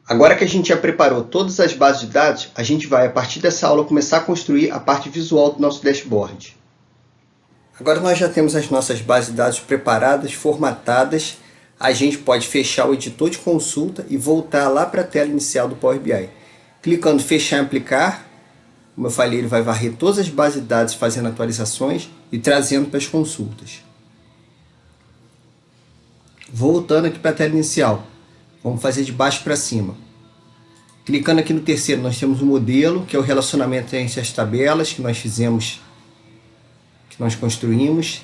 Agora que a gente já preparou todas as bases de dados, a gente vai, a partir dessa aula, começar a construir a parte visual do nosso dashboard. Agora nós já temos as nossas bases de dados preparadas, formatadas. A gente pode fechar o editor de consulta e voltar lá para a tela inicial do Power BI. Clicando em fechar e aplicar, como eu falei, ele vai varrer todas as bases de dados fazendo atualizações e trazendo para as consultas. Voltando aqui para a tela inicial, vamos fazer de baixo para cima. Clicando aqui no terceiro, nós temos o modelo, que é o relacionamento entre as tabelas que nós fizemos, que nós construímos.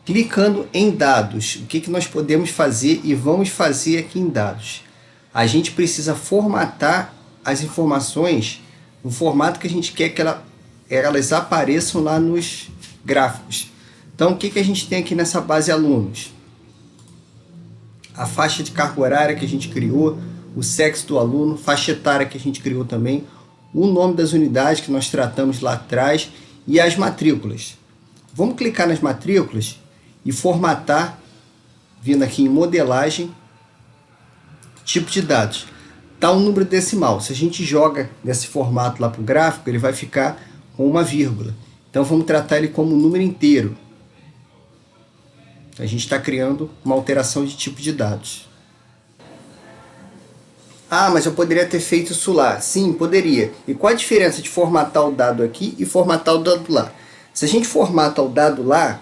Clicando em dados, o que nós podemos fazer e vamos fazer aqui em dados? A gente precisa formatar as informações no formato que a gente quer que elas apareçam lá nos gráficos. Então, o que a gente tem aqui nessa base alunos? A faixa de carga horária que a gente criou, o sexo do aluno, faixa etária que a gente criou também, o nome das unidades que nós tratamos lá atrás e as matrículas. Vamos clicar nas matrículas e formatar, vindo aqui em modelagem, tipo de dados. Está um número decimal. Se a gente joga nesse formato lá para o gráfico, ele vai ficar com uma vírgula. Então vamos tratar ele como um número inteiro. A gente está criando uma alteração de tipo de dados. Ah, mas eu poderia ter feito isso lá. Sim, poderia. E qual a diferença de formatar o dado aqui e formatar o dado lá? Se a gente formata o dado lá,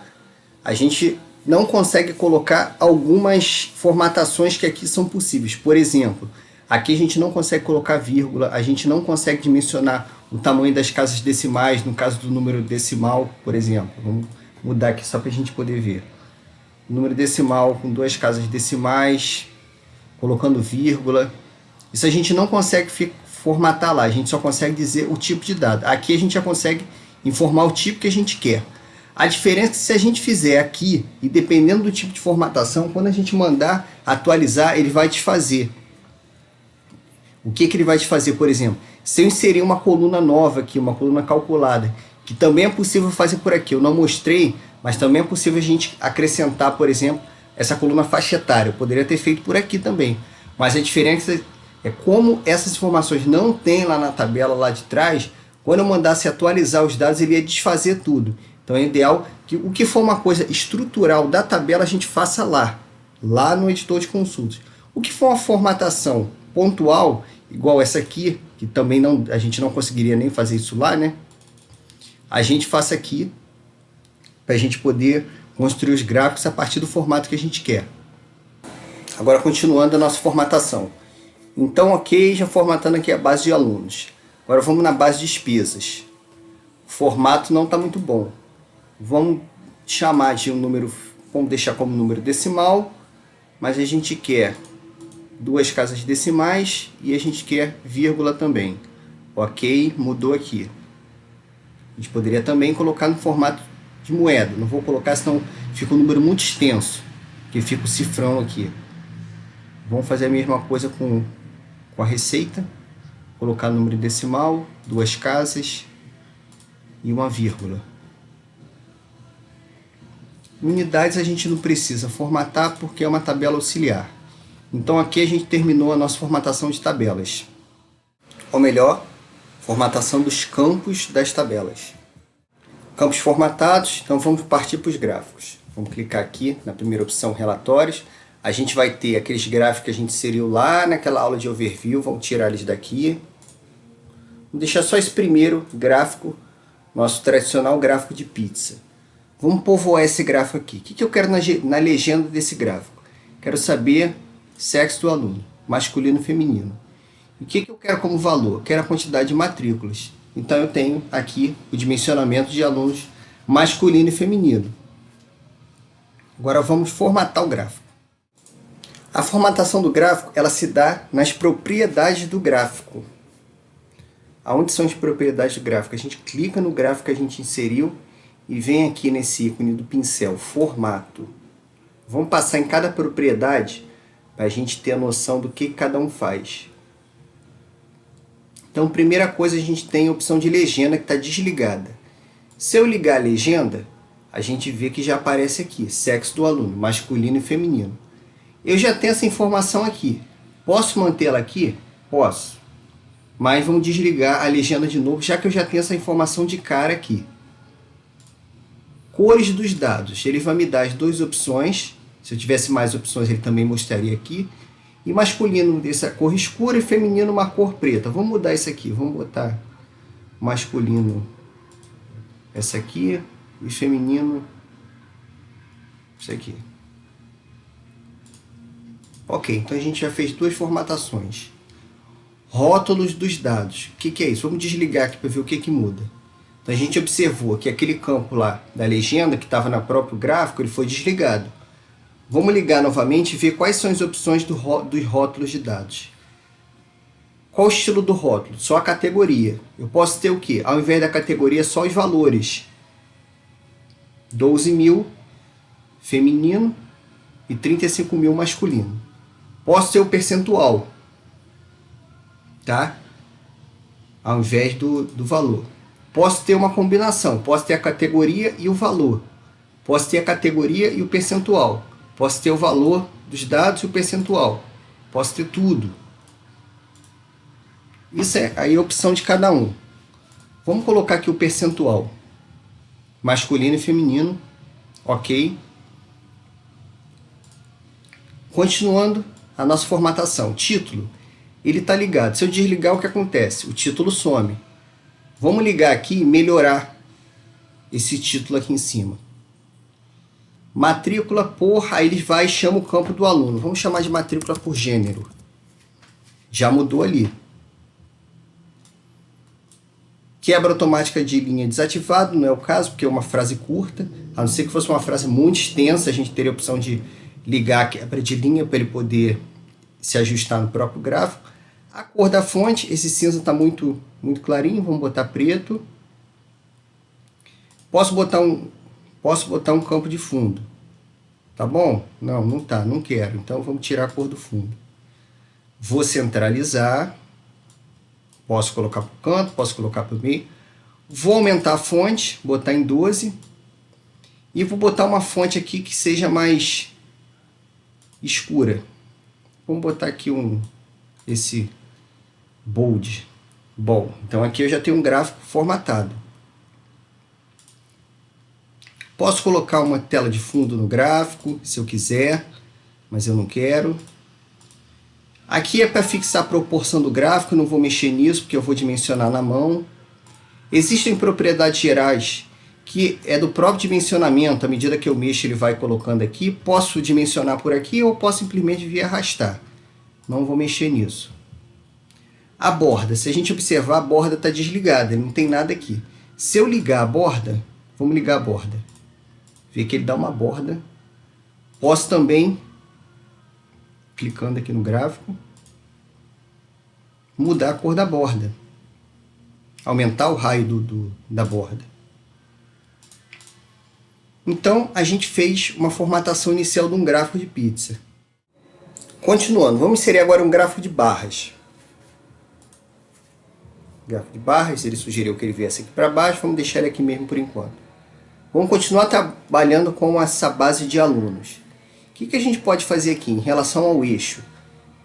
a gente não consegue colocar algumas formatações que aqui são possíveis. Por exemplo, aqui a gente não consegue colocar vírgula, a gente não consegue dimensionar o tamanho das casas decimais, no caso do número decimal, por exemplo. Vamos mudar aqui só para a gente poder ver. Número decimal com duas casas decimais, colocando vírgula. Isso a gente não consegue formatar lá, a gente só consegue dizer o tipo de dado. Aqui a gente já consegue informar o tipo que a gente quer. A diferença é que se a gente fizer aqui, e dependendo do tipo de formatação, quando a gente mandar atualizar, ele vai desfazer. O que ele vai desfazer, por exemplo? Se eu inserir uma coluna nova aqui, uma coluna calculada, que também é possível fazer por aqui, eu não mostrei, mas também é possível a gente acrescentar, por exemplo, essa coluna faixa etária. Eu poderia ter feito por aqui também. Mas a diferença é como essas informações não tem lá na tabela lá de trás, quando eu mandasse atualizar os dados, ele ia desfazer tudo. Então é ideal que o que for uma coisa estrutural da tabela, a gente faça lá no editor de consultas. O que for uma formatação pontual, igual essa aqui, que também a gente não conseguiria nem fazer isso lá, né? A gente faça aqui, para a gente poder construir os gráficos a partir do formato que a gente quer. Agora, continuando a nossa formatação. Então, ok, já formatando aqui a base de alunos. Agora vamos na base de despesas. O formato não está muito bom. Vamos chamar de um número, vamos deixar como número decimal, mas a gente quer duas casas decimais e a gente quer vírgula também. Ok, mudou aqui. A gente poderia também colocar no formato de moeda. Não vou colocar, senão fica um número muito extenso, que fica o cifrão aqui. Vamos fazer a mesma coisa com a receita. Colocar número decimal, duas casas e uma vírgula. Unidades a gente não precisa formatar porque é uma tabela auxiliar. Então aqui a gente terminou a nossa formatação de tabelas. Ou melhor, formatação dos campos das tabelas. Campos formatados, então vamos partir para os gráficos. Vamos clicar aqui na primeira opção, relatórios. A gente vai ter aqueles gráficos que a gente inseriu lá naquela aula de overview, vamos tirar eles daqui. Vamos deixar só esse primeiro gráfico, nosso tradicional gráfico de pizza. Vamos povoar esse gráfico aqui. O que eu quero na legenda desse gráfico? Quero saber sexo do aluno, masculino e feminino. E o que eu quero como valor? Quero a quantidade de matrículas. Então eu tenho aqui o dimensionamento de alunos masculino e feminino. Agora vamos formatar o gráfico. A formatação do gráfico, ela se dá nas propriedades do gráfico. Aonde são as propriedades do gráfico? A gente clica no gráfico que a gente inseriu e vem aqui nesse ícone do pincel, formato. Vamos passar em cada propriedade para a gente ter a noção do que cada um faz. Então, primeira coisa, a gente tem a opção de legenda que está desligada. Se eu ligar a legenda, a gente vê que já aparece aqui, sexo do aluno, masculino e feminino. Eu já tenho essa informação aqui. Posso mantê-la aqui? Posso. Mas vamos desligar a legenda de novo, já que eu já tenho essa informação de cara aqui. Cores dos dados. Ele vai me dar as duas opções. Se eu tivesse mais opções, ele também mostraria aqui. E masculino dessa cor escura e feminino uma cor preta. Vamos mudar isso aqui. Vamos botar masculino essa aqui e feminino isso aqui. Ok, então a gente já fez duas formatações. Rótulos dos dados. O que é isso? Vamos desligar aqui para ver o que muda. Então a gente observou que aquele campo lá da legenda que estava no próprio gráfico, ele foi desligado. Vamos ligar novamente e ver quais são as opções dos rótulos de dados. Qual o estilo do rótulo? Só a categoria. Eu posso ter o quê? Ao invés da categoria, só os valores. 12.000 feminino e 35.000 masculino. Posso ter o percentual, tá? Ao invés do valor. Posso ter uma combinação. Posso ter a categoria e o valor. Posso ter a categoria e o percentual. Posso ter o valor dos dados e o percentual. Posso ter tudo. Isso é aí a opção de cada um. Vamos colocar aqui o percentual. Masculino e feminino. Ok. Continuando a nossa formatação. Título. Ele está ligado. Se eu desligar, o que acontece? O título some. Vamos ligar aqui e melhorar esse título aqui em cima. Matrícula por... Aí ele vai e chama o campo do aluno. Vamos chamar de matrícula por gênero. Já mudou ali. Quebra automática de linha desativado, não é o caso, porque é uma frase curta. A não ser que fosse uma frase muito extensa, a gente teria a opção de ligar a quebra de linha para ele poder se ajustar no próprio gráfico. A cor da fonte, esse cinza está muito clarinho, vamos botar preto. Posso botar um campo de fundo. Tá bom? Não, não tá, não quero. Então vamos tirar a cor do fundo. Vou centralizar. Posso colocar para o canto, posso colocar para o meio. Vou aumentar a fonte, botar em 12. E vou botar uma fonte aqui que seja mais escura. Vamos botar aqui esse bold. Bom, então aqui eu já tenho um gráfico formatado. Posso colocar uma tela de fundo no gráfico, se eu quiser, mas eu não quero. Aqui é para fixar a proporção do gráfico, não vou mexer nisso, porque eu vou dimensionar na mão. Existem propriedades gerais, que é do próprio dimensionamento, à medida que eu mexo ele vai colocando aqui. Posso dimensionar por aqui ou posso simplesmente vir arrastar. Não vou mexer nisso. A borda, se a gente observar, a borda está desligada, não tem nada aqui. Se eu ligar a borda, vamos ligar a borda. Vê que ele dá uma borda. Posso também, clicando aqui no gráfico, mudar a cor da borda. Aumentar o raio da borda. Então, a gente fez uma formatação inicial de um gráfico de pizza. Continuando, vamos inserir agora um gráfico de barras. Gráfico de barras, ele sugeriu que ele viesse aqui para baixo, vamos deixar ele aqui mesmo por enquanto. Vamos continuar trabalhando com essa base de alunos. O que a gente pode fazer aqui em relação ao eixo?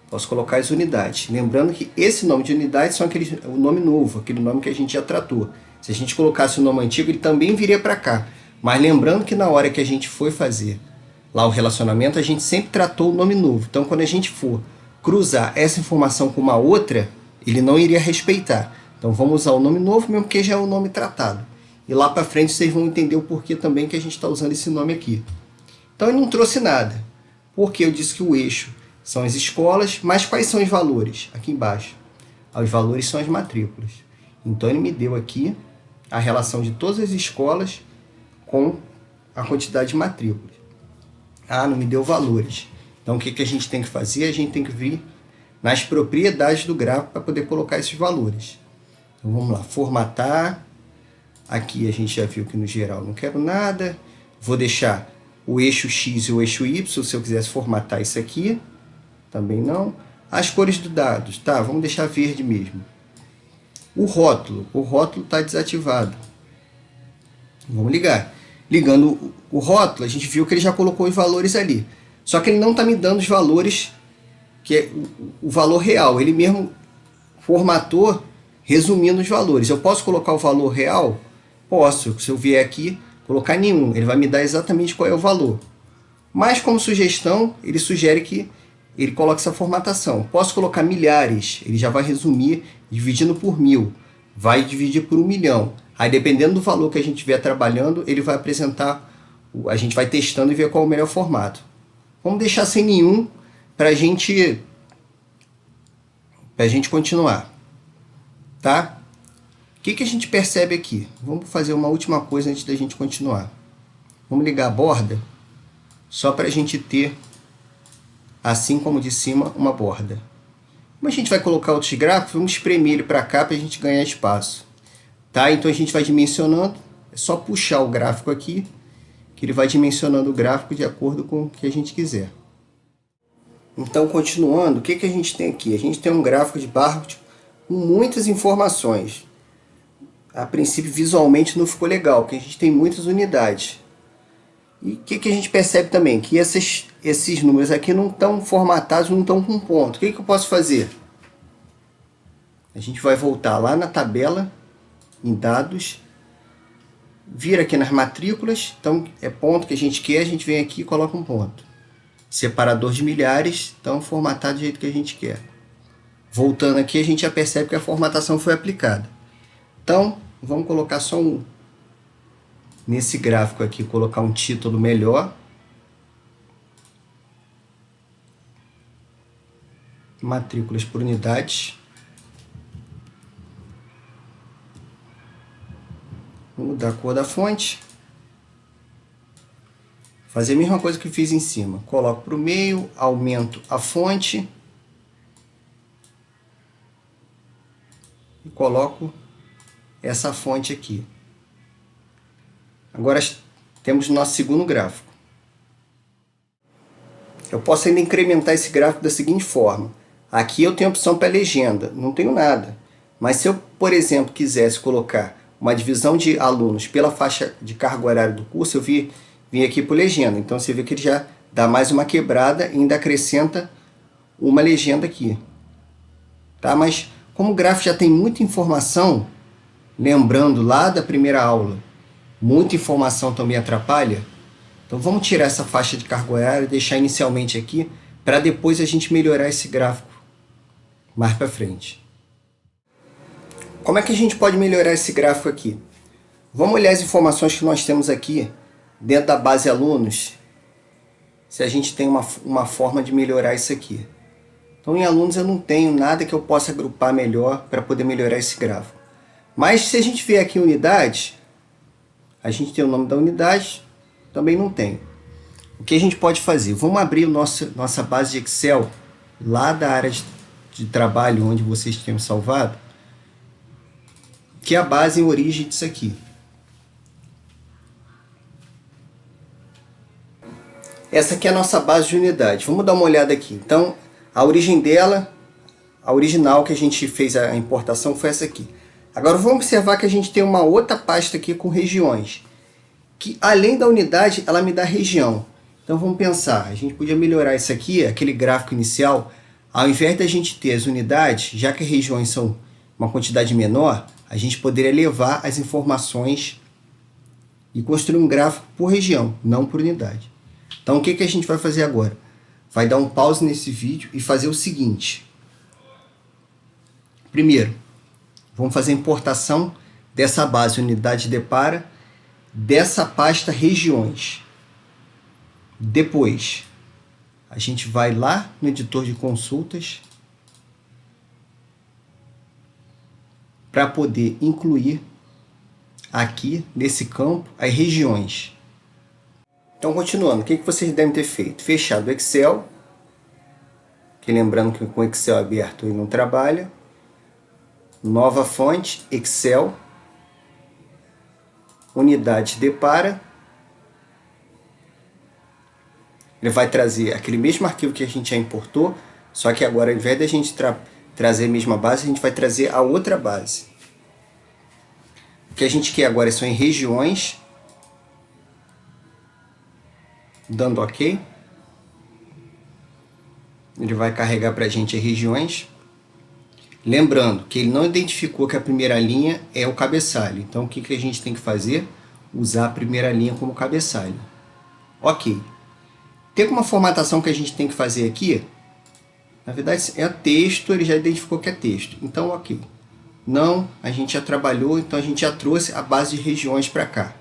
Posso colocar as unidades. Lembrando que esse nome de unidades são o nome novo, aquele nome que a gente já tratou. Se a gente colocasse o nome antigo, ele também viria para cá. Mas lembrando que na hora que a gente foi fazer lá o relacionamento, a gente sempre tratou o nome novo. Então, quando a gente for cruzar essa informação com uma outra, ele não iria respeitar. Então, vamos usar o nome novo, mesmo que já é o nome tratado. E lá para frente vocês vão entender o porquê também que a gente está usando esse nome aqui. Então, ele não trouxe nada. Porque eu disse que o eixo são as escolas, mas quais são os valores? Aqui embaixo. Os valores são as matrículas. Então, ele me deu aqui a relação de todas as escolas com a quantidade de matrículas. Ah, não me deu valores. Então, o que a gente tem que fazer? A gente tem que vir nas propriedades do gráfico para poder colocar esses valores. Então, vamos lá. Formatar. Aqui a gente já viu que no geral não quero nada. Vou deixar o eixo X e o eixo Y, se eu quisesse formatar isso aqui. Também não. As cores dos dados. Tá, vamos deixar verde mesmo. O rótulo está desativado. Vamos ligar. Ligando o rótulo, a gente viu que ele já colocou os valores ali. Só que ele não está me dando os valores que é o valor real. Ele mesmo formatou resumindo os valores. Eu posso colocar o valor real? Posso. Se eu vier aqui, colocar nenhum, ele vai me dar exatamente qual é o valor. Mas como sugestão, ele sugere que ele coloque essa formatação. Posso colocar milhares, ele já vai resumir dividindo por 1000. Vai dividir por 1 milhão. Aí dependendo do valor que a gente estiver trabalhando, ele vai apresentar, a gente vai testando e ver qual é o melhor formato. Vamos deixar sem nenhum para a gente continuar. Tá? O que a gente percebe aqui? Vamos fazer uma última coisa antes da gente continuar. Vamos ligar a borda, só para a gente ter, assim como de cima, uma borda. Como a gente vai colocar outros gráficos, vamos espremer ele para cá para a gente ganhar espaço. Tá? Então a gente vai dimensionando, é só puxar o gráfico aqui, que ele vai dimensionando o gráfico de acordo com o que a gente quiser. Então, continuando, o que a gente tem aqui? A gente tem um gráfico de barcode com muitas informações. A princípio, visualmente não ficou legal, porque a gente tem muitas unidades. E o que a gente percebe também? Que esses números aqui não estão formatados, não estão com ponto. O que eu posso fazer? A gente vai voltar lá na tabela, em dados, vir aqui nas matrículas, então é ponto que a gente quer, a gente vem aqui e coloca um ponto. Separador de milhares, então formatado do jeito que a gente quer. Voltando aqui, a gente já percebe que a formatação foi aplicada. Então, vamos colocar só nesse gráfico aqui, colocar um título melhor. Matrículas por unidades. Vou mudar a cor da fonte. Fazer a mesma coisa que fiz em cima. Coloco para o meio, aumento a fonte. E coloco essa fonte aqui. Agora temos o nosso segundo gráfico. Eu posso ainda incrementar esse gráfico da seguinte forma. Aqui eu tenho a opção para legenda, não tenho nada. Mas se eu, por exemplo, quisesse colocar uma divisão de alunos pela faixa de carga horária do curso, eu vim aqui por legenda. Então você vê que ele já dá mais uma quebrada e ainda acrescenta uma legenda aqui. Tá? Mas como o gráfico já tem muita informação, lembrando lá da primeira aula, muita informação também atrapalha. Então vamos tirar essa faixa de carga horária e deixar inicialmente aqui, para depois a gente melhorar esse gráfico mais para frente. Como é que a gente pode melhorar esse gráfico aqui? Vamos olhar as informações que nós temos aqui dentro da base alunos, se a gente tem uma forma de melhorar isso aqui. Então em alunos eu não tenho nada que eu possa agrupar melhor para poder melhorar esse gráfico. Mas se a gente vier aqui em unidade, a gente tem o nome da unidade, também não tem. O que a gente pode fazer? Vamos abrir nossa base de Excel lá da área de trabalho onde vocês tenham salvado, que é a base em origem disso aqui. Essa aqui é a nossa base de unidade. Vamos dar uma olhada aqui. Então, a origem dela, a original que a gente fez a importação foi essa aqui. Agora vamos observar que a gente tem uma outra pasta aqui com regiões, que além da unidade, ela me dá região. Então vamos pensar, a gente podia melhorar isso aqui, aquele gráfico inicial, ao invés da gente ter as unidades, já que as regiões são uma quantidade menor, a gente poderia levar as informações e construir um gráfico por região, não por unidade. Então o que a gente vai fazer agora? Vai dar um pause nesse vídeo e fazer o seguinte. Primeiro, vamos fazer a importação dessa base unidade depara, dessa pasta regiões. Depois, a gente vai lá no editor de consultas para poder incluir aqui nesse campo as regiões. Então, continuando, o que vocês devem ter feito? Fechado o Excel, que lembrando que com o Excel aberto ele não trabalha. Nova fonte, Excel, unidade depara. Ele vai trazer aquele mesmo arquivo que a gente já importou, só que agora, ao invés de a gente trazer a mesma base, a gente vai trazer a outra base. O que a gente quer agora são em regiões, dando OK. Ele vai carregar para a gente as regiões. Lembrando que ele não identificou que a primeira linha é o cabeçalho. Então, o que a gente tem que fazer? Usar a primeira linha como cabeçalho. Ok. Tem uma formatação que a gente tem que fazer aqui. Na verdade, é texto, ele já identificou que é texto. Então, ok. Não, a gente já trabalhou, então a gente já trouxe a base de regiões para cá.